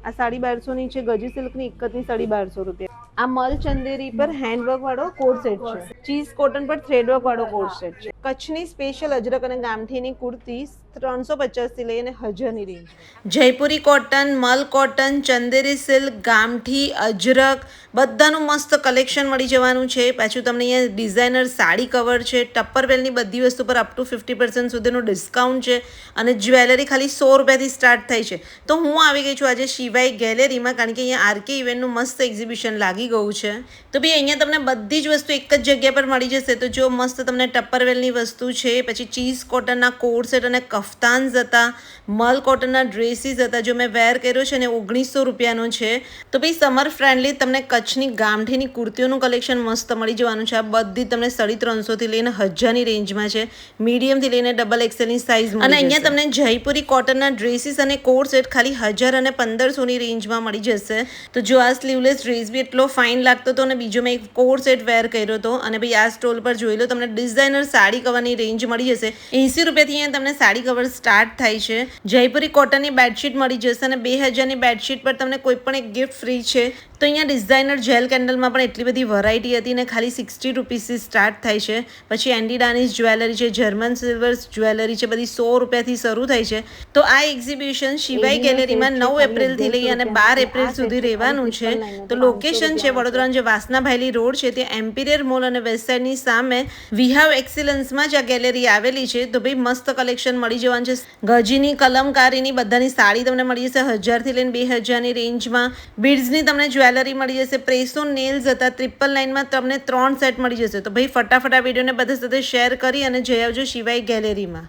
આ સાડી 1200ની છે. ગજી સિલ્કની ઇક્કતની સાડી 1200 રૂપિયા. આ મલ ચંદેરી પર હેન્ડવર્ક વાળો કોડ સેટ છે. ચીઝ કોટન પર થ્રેડવર્ક વાળો કોડ સેટ છે. કચ્છની સ્પેશિયલ અજરક અને ગામઠીની કુર્તી 350 થી લઈને 1000ની range. Jaipuri cotton, mul cotton, Chanderi silk, ગામઠી, અજરક બધાનું મસ્ત કલેક્શન મળી જવાનું છે. પાછું તમને અહીંયા ડિઝાઇનર સાડી કવર છે. ટપ્પરવેલની બધી વસ્તુ પર અપ ટુ 50% સુધીનું ડિસ્કાઉન્ટ છે અને જ્વેલરી ખાલી 100 રૂપિયાથી સ્ટાર્ટ થાય છે. તો હું આવી ગઈ છું આજે શિવાય ગેલેરીમાં, કારણ કે અહીંયા આરકે ઇવેન્ટનું મસ્ત એક્ઝિબિશન લાગી ગયું છે. તો ભાઈ અહીંયા તમને બધી જ વસ્તુ એક જ જગ્યા પર મળી જશે. તો જો મસ્ત તમને ટપ્પરવેલની વસ્તુ છે, પછી ચીઝ કોટનના કોડ સેટ અને કફતાન્સ હતા, મલ કોટનના ડ્રેસીસ હતા. જો મેં વેર કર્યો છે ને 1900 રૂપિયાનો છે. તો ભાઈ સમર ફ્રેન્ડલી તમને કચ્છની ગામઠીની કુર્તીઓનું કલેક્શન મસ્ત મળી જવાનું છે. આ બધી તમને 350 થી લઈને 1000ની રેન્જમાં છે. મીડિયમથી લઈને ડબલ એક્સેલની સાઇઝ. અને અહીંયા તમને જયપુરી કોટનના ડ્રેસીસ અને કોડ સેટ ખાલી 1000 અને 1500ની રેન્જમાં મળી જશે. તો જો આ સ્લીવલેસ ડ્રેસ બી એટલો ફાઇન લાગતો હતો અને બીજો મેં એક કોડ સેટ વેર કર્યો હતો. અને ભાઈ આ સ્ટોલ પર જોઈ લો, તમને ડિઝાઇનર સાડી કવરની રેન્જ મળી જશે. 80 રૂપિયાથી અહીંયા તમને સાડી કવર સ્ટાર્ટ થાય છે. જયપુરી કોટનની બેડશીટ મળી જશે અને 2000ની બેડશીટ પર તમને કોઈ પણ એક ગિફ્ટ ફ્રી છે. તો અહીંયા ડિઝાઇનર જેલ કેન્ડલમાં પણ એટલી બધી વેરાયટી હતી ને ખાલી 60 રૂપીસથી સ્ટાર્ટ થાય છે. પછી એન્ડી ડાનીઝ જ્વેલરી છે, જર્મન સિલ્વર્સ જ્વેલરી છે, બધી 100 રૂપિયાથી શરૂ થાય છે. તો આ એક્ઝિબિશન શિવાય ગેલેરીમાં 9 એપ્રિલથી લઈ અને 12 એપ્રિલ સુધી રહેવાનું છે. તો લોકેશન છે વડોદરાનો જે વાસનાભાઈલી રોડ છે ત્યાં એમ્પિરિયર મોલ અને વેસ્ટ સાઇડની સામે વિહાવ એક્સિલન્સમાં જ આ ગેલેરી આવેલી છે. તો ભાઈ મસ્ત કલેક્શન મળી જવાનું છે. ગજીની, કલમકારીની બધાની સાડી તમને મળી જશે 1000થી લઈને 2000ની રેન્જમાં. બીડ્સની તમને જ્વેલરી મળી જશે. પ્રેસો નેલ્સ હતા 999માં તમને 3 સેટ મળી જશે. તો ભાઈ ફટાફટ આ વિડીયોને બધા સાથે શેર કરી અને જઈ આવજો શિવાય ગેલેરીમાં.